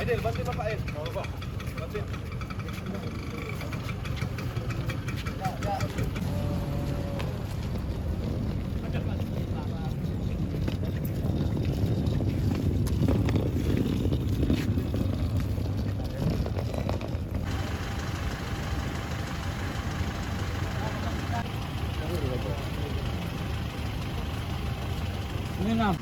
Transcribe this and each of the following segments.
Aidil, bantu Bapak Aidil. Oh, Bapak. Bantuin. Ini 6.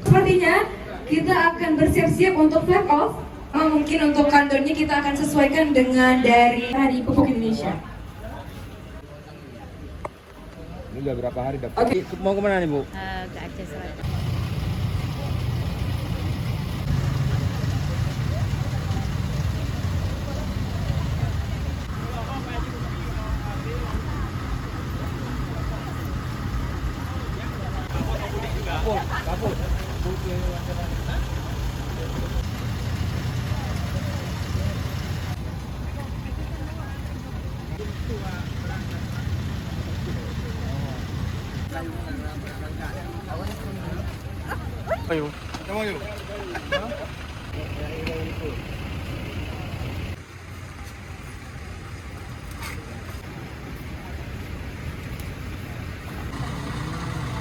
Sepertinya kita akan bersiap-siap untuk flag off. Mungkin untuk kantornya kita akan sesuaikan dengan dari Hari Pupuk Indonesia. Ini udah berapa hari dapat? Oke. Mau kemana nih, Bu? Ke Aceh Selatan. Kapur. Ayo. Kamu ayo.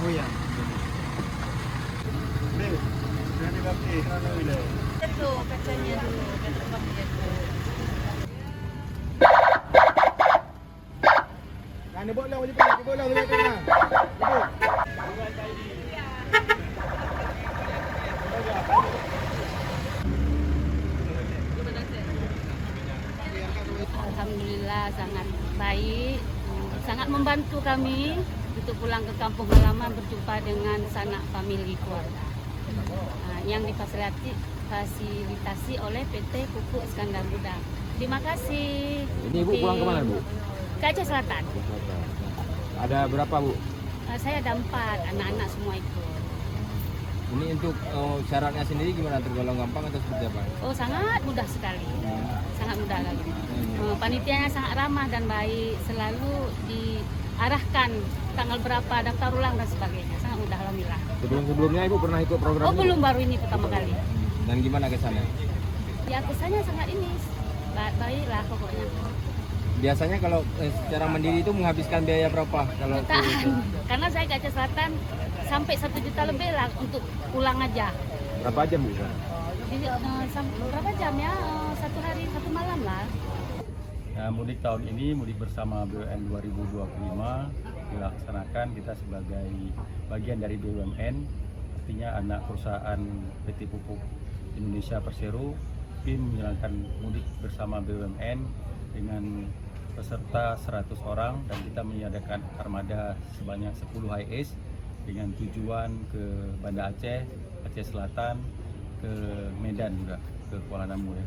Oh ya. Itu kacanya dulu, kata Bang Jatuh. Kan dia bolang je dia bolang dia tengah. Alhamdulillah sangat baik, sangat membantu kami untuk pulang ke kampung halaman berjumpa dengan sanak famili keluarga. Yang difasilitasi oleh PT Pupuk Iskandar Muda. Terima kasih. Ini Ibu pulang kemana, Bu? Ke Aceh Selatan. Ada berapa, Bu? Saya ada 4, anak-anak semua ikut. Ini untuk syaratnya sendiri gimana? Tergolong gampang atau seperti apa? Oh, sangat mudah sekali. Sangat mudah lagi. Panitianya sangat ramah dan baik, selalu diarahkan tanggal berapa daftar ulang dan sebagainya. Sangat mudah, alhamdulillah. Sebelumnya Ibu pernah ikut program Oh, belum, baru ini pertama kali. Dan gimana kesannya? Ya, kesannya sangat ini baiklah pokoknya. Biasanya kalau secara mandiri itu menghabiskan biaya berapa kalau Jutaan. Karena saya ke Aceh Selatan sampai 1 juta lebih lah untuk pulang aja. berapa jam, Bu? Jadi berapa jam ya? 1 hari 1 malam lah. Nah, mudik tahun ini, mudik bersama BUMN 2025 dilaksanakan kita sebagai bagian dari BUMN, artinya anak perusahaan PT Pupuk Indonesia Persero, BIM menjalankan mudik bersama BUMN dengan peserta 100 orang dan kita menyediakan armada sebanyak 10 HIS dengan tujuan ke Banda Aceh, Aceh Selatan, ke Medan juga, ke Kuala Namu ya.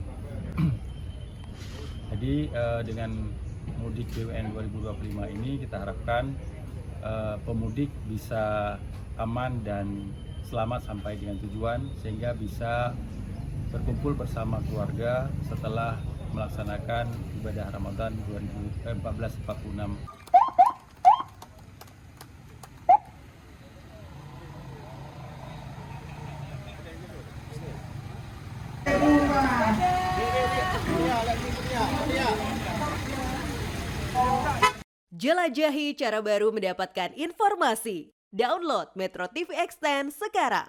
Jadi dengan mudik BUMN 2025 ini kita harapkan pemudik bisa aman dan selamat sampai dengan tujuan sehingga bisa berkumpul bersama keluarga setelah melaksanakan ibadah Ramadan 1446. Jelajahi cara baru mendapatkan informasi. Download Metro TV Extend sekarang.